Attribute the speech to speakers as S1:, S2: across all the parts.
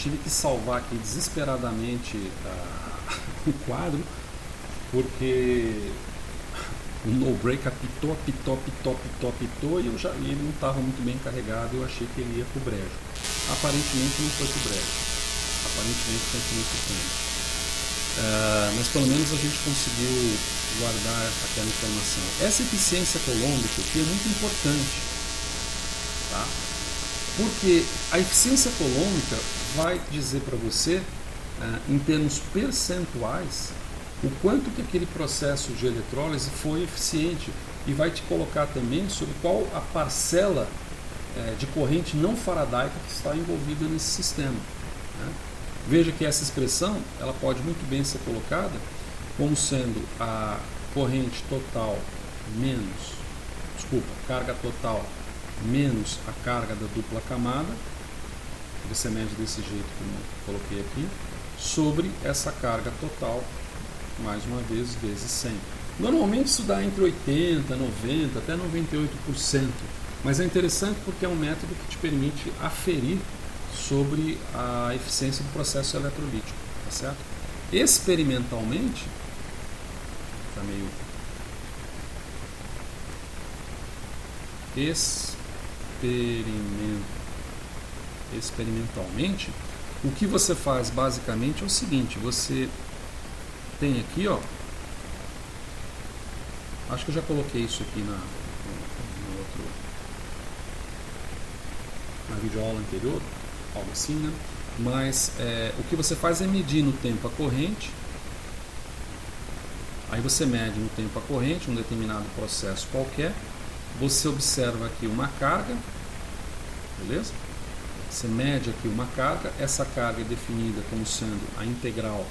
S1: tive que salvar aqui desesperadamente o quadro, porque o no-break apitou e ele não estava muito bem carregado, eu achei que ele ia para o brejo. Aparentemente não foi para o brejo, aparentemente continua ficando. Mas pelo menos a gente conseguiu guardar aquela informação. Essa eficiência colômbica aqui é muito importante, tá? Porque a eficiência colômbica vai dizer para você, em termos percentuais, o quanto que aquele processo de eletrólise foi eficiente, e vai te colocar também sobre qual a parcela de corrente não faradaica que está envolvida nesse sistema, né? Veja que essa expressão ela pode muito bem ser colocada como sendo a corrente total carga total menos a carga da dupla camada, você mede desse jeito como eu coloquei aqui, sobre essa carga total, mais uma vez, vezes 100. Normalmente isso dá entre 80, 90, até 98%, mas é interessante porque é um método que te permite aferir sobre a eficiência do processo eletrolítico, tá certo? Experimentalmente, tá meio experimentalmente, o que você faz basicamente é o seguinte: você tem aqui, ó, acho que eu já coloquei isso aqui na videoaula anterior, algo assim, né? Mas o que você faz é medir no tempo a corrente. Aí você mede no tempo a corrente, um determinado processo qualquer. Você observa aqui uma carga, beleza? Você mede aqui uma carga. Essa carga é definida como sendo a integral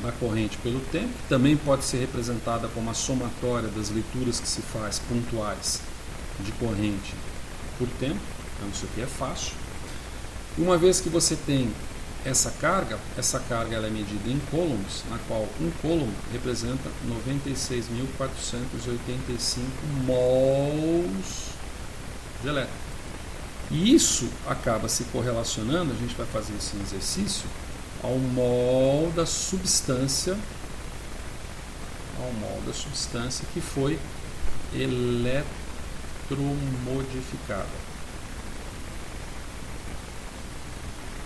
S1: da corrente pelo tempo. Também pode ser representada como a somatória das leituras que se faz pontuais de corrente por tempo. Então isso aqui é fácil. Uma vez que você tem essa carga ela é medida em coulombs, na qual um coulomb representa 96.485 mols de elétron. E isso acaba se correlacionando, a gente vai fazer esse exercício, ao mol da substância que foi eletromodificada.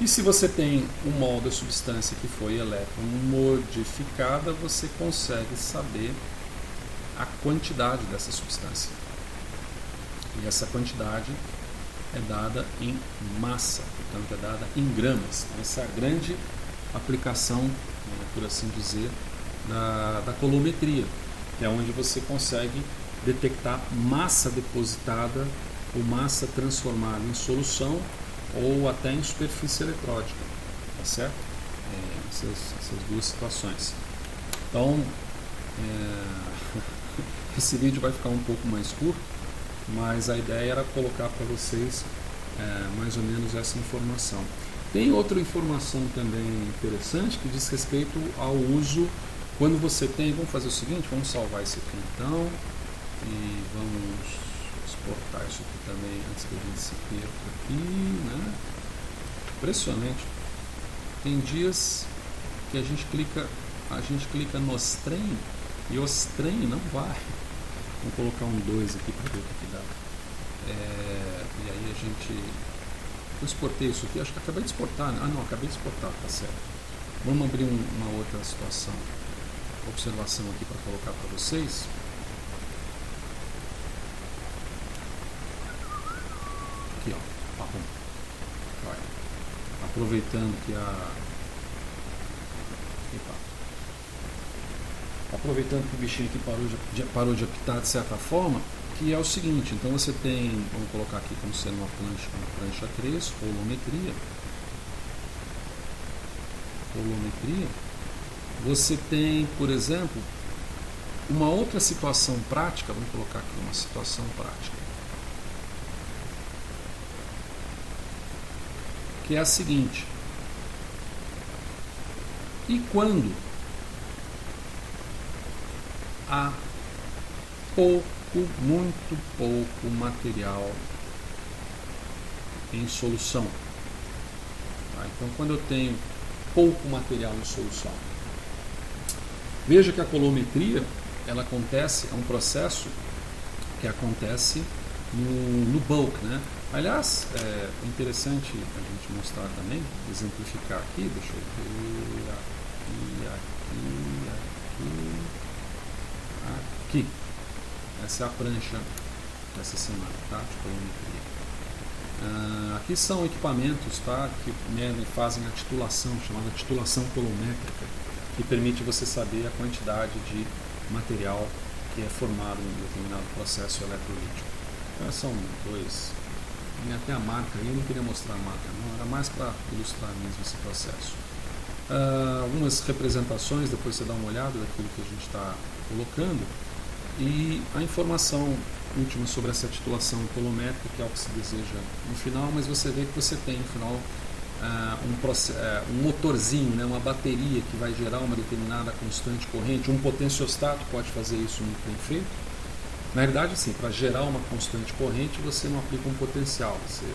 S1: E se você tem um mol da substância que foi eletromodificada, você consegue saber a quantidade dessa substância. E essa quantidade é dada em massa, portanto é dada em gramas. Essa é a grande aplicação, por assim dizer, da colometria, que é onde você consegue detectar massa depositada ou massa transformada em solução ou até em superfície eletródica, tá certo? Essas duas situações. Então, esse vídeo vai ficar um pouco mais curto, mas a ideia era colocar para vocês mais ou menos essa informação. Tem outra informação também interessante que diz respeito ao uso quando você tem. Vamos fazer o seguinte, vamos salvar isso aqui então e vamos exportar isso aqui também antes que a gente se perca aqui, né? Impressionante. Tem dias que a gente clica nos trem e os trem não vai. Vamos colocar um 2 aqui para ver o que dá. E aí a gente... Eu exportei isso aqui, acho que acabei de exportar, né? Ah não, acabei de exportar, tá certo. Vamos abrir uma outra situação, observação aqui para colocar para vocês. Aqui, ó, arruma. Vai. Aproveitando que aproveitando que o bichinho aqui parou de apitar de certa forma, que é o seguinte: então você tem, vamos colocar aqui como sendo uma prancha 3, volumetria. Você tem, por exemplo, uma outra situação prática, vamos colocar aqui uma situação prática, que é a seguinte: e quando há muito pouco material em solução? Tá? Então, quando eu tenho pouco material em solução, veja que a colometria, ela acontece, é um processo que acontece no bulk, né? Aliás, é interessante a gente mostrar também, exemplificar aqui, deixa eu ver, aqui. Essa é a prancha dessa semana, tá? De colometria. Aqui são equipamentos, tá? Que fazem a titulação, chamada titulação colométrica, que permite você saber a quantidade de material que é formado em um determinado processo eletrolítico. Então, são dois. Tem até a marca aí, eu não queria mostrar a marca, não, era mais para ilustrar mesmo esse processo. Algumas representações, depois você dá uma olhada daquilo que a gente está colocando, e a informação última sobre essa titulação colométrica, que é o que se deseja no final, mas você vê que você tem no final um motorzinho, né, uma bateria que vai gerar uma determinada constante corrente. Um potenciostato pode fazer isso muito bem feito. Na realidade, sim, para gerar uma constante corrente, você não aplica um potencial. Você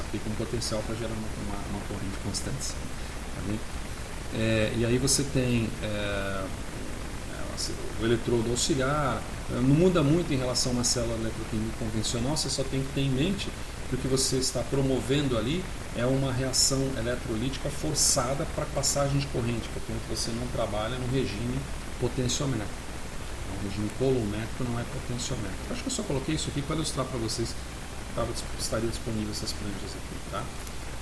S1: aplica um potencial para gerar uma corrente constante. Tá bem? E aí você tem o eletrodo auxiliar. Não muda muito em relação a uma célula eletroquímica convencional, você só tem que ter em mente que o que você está promovendo ali é uma reação eletrolítica forçada para passagem de corrente, portanto você não trabalha no regime potenciométrico. O regime colométrico não é potenciométrico. Acho que eu só coloquei isso aqui para ilustrar para vocês, estaria disponível essas pranchas aqui, tá?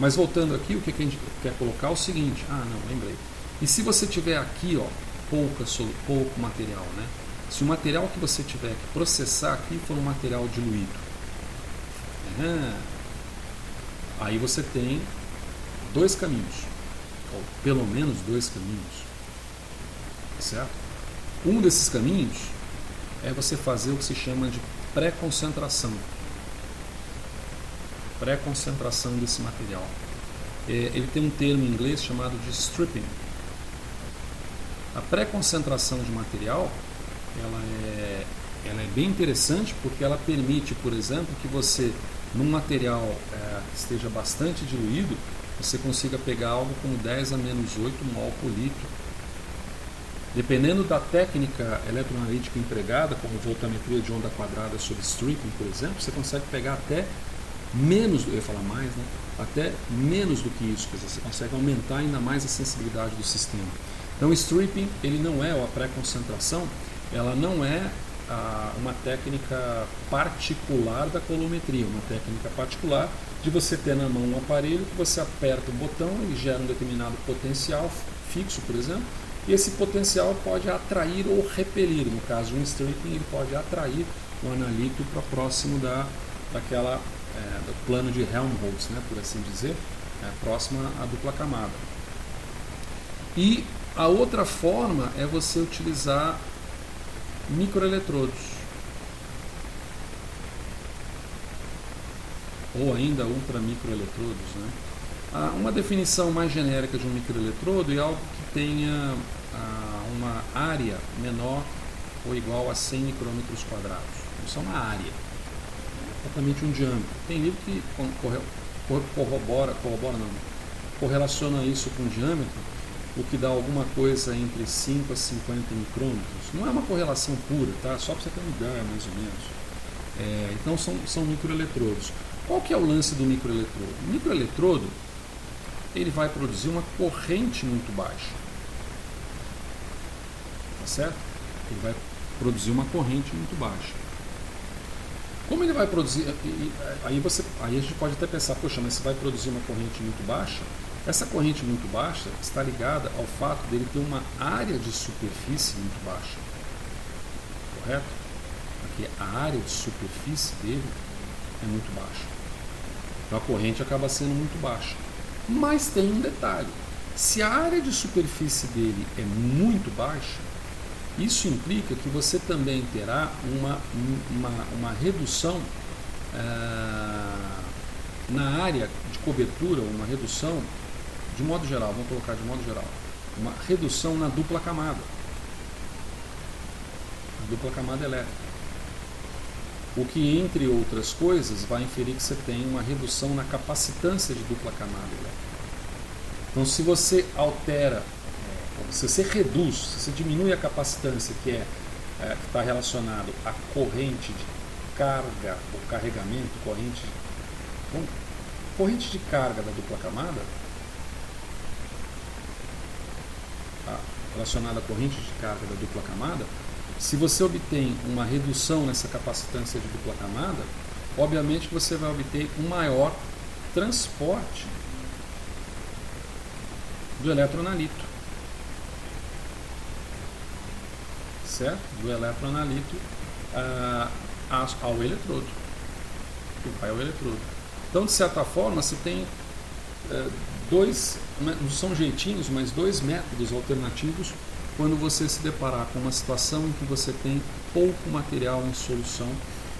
S1: Mas voltando aqui, o que a gente quer colocar é o seguinte, lembrei. E se você tiver aqui, ó, pouco material, né? Se o material que você tiver que processar aqui for um material diluído, aí você tem dois caminhos, ou pelo menos dois caminhos, certo? Um desses caminhos é você fazer o que se chama de pré-concentração. Pré-concentração desse material. Ele tem um termo em inglês chamado de stripping. A pré-concentração de material, ela é bem interessante porque ela permite, por exemplo, que você, num material que esteja bastante diluído, você consiga pegar algo como 10 a menos 8 mol por litro. Dependendo da técnica eletroanalítica empregada, como voltametria de onda quadrada sob stripping, por exemplo, você consegue pegar até menos, eu ia falar mais, né? Até menos do que isso, quer dizer, você consegue aumentar ainda mais a sensibilidade do sistema. Então o stripping, ele não é, a pré-concentração, ela não é uma técnica particular da colometria, uma técnica particular de você ter na mão um aparelho que você aperta o botão e gera um determinado potencial fixo, por exemplo, e esse potencial pode atrair ou repelir. No caso de um stripping, ele pode atrair o analito para próximo do plano de Helmholtz, né, por assim dizer, próxima à dupla camada. E a outra forma é você utilizar microeletrodos, ou ainda ultramicroeletrodos, né? Uma definição mais genérica de um microeletrodo é algo que tenha uma área menor ou igual a 100 micrômetros quadrados. Isso é uma área, exatamente um diâmetro. Tem livro que correlaciona isso com o diâmetro, o que dá alguma coisa entre 5 a 50 micrômetros. Não é uma correlação pura, tá? Só para você ter uma ideia, mais ou menos. Então são microeletrodos. Qual que é o lance do microeletrodo? O microeletrodo, ele vai produzir uma corrente muito baixa. Tá certo? Ele vai produzir uma corrente muito baixa. Como ele vai produzir... Aí a gente pode até pensar, poxa, mas você vai produzir uma corrente muito baixa? Essa corrente muito baixa está ligada ao fato dele ter uma área de superfície muito baixa. Correto? Porque a área de superfície dele é muito baixa. Então a corrente acaba sendo muito baixa. Mas tem um detalhe. Se a área de superfície dele é muito baixa, isso implica que você também terá uma redução na área de cobertura, uma redução, de modo geral, vamos colocar de modo geral, uma redução na dupla camada. A dupla camada elétrica. O que, entre outras coisas, vai inferir que você tem uma redução na capacitância de dupla camada elétrica. Então, se você altera, se você reduz, se você diminui a capacitância que está relacionado à corrente de carga ou carregamento, corrente de carga da dupla camada, relacionada à corrente de carga da dupla camada, se você obtém uma redução nessa capacitância de dupla camada, obviamente que você vai obter um maior transporte do eletronalito, certo? Do eletronalito ao eletrodo, que vai ao eletrodo. Então, de certa forma, você tem dois, não são jeitinhos, mas dois métodos alternativos quando você se deparar com uma situação em que você tem pouco material em solução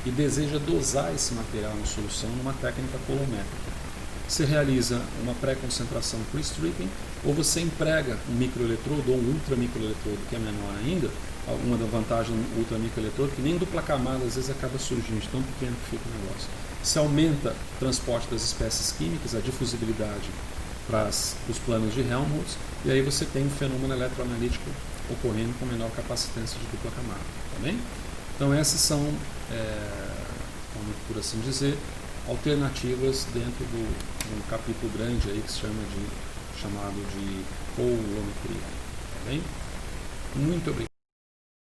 S1: e deseja dosar esse material em solução numa técnica colométrica. Você realiza uma pré-concentração pre-stripping, ou você emprega um microeletrodo ou um ultramicroeletrodo, que é menor ainda. Uma da vantagem do ultramicroeletrodo, que nem dupla camada às vezes acaba surgindo, de tão pequeno que fica o negócio. Se aumenta o transporte das espécies químicas, a difusibilidade para os planos de Helmholtz, e aí você tem um fenômeno eletroanalítico ocorrendo com menor capacitância de dupla camada. Tá bem? Então essas são, por assim dizer, alternativas dentro do capítulo grande aí que se chamado de coulometria. Tá bem? Muito obrigado.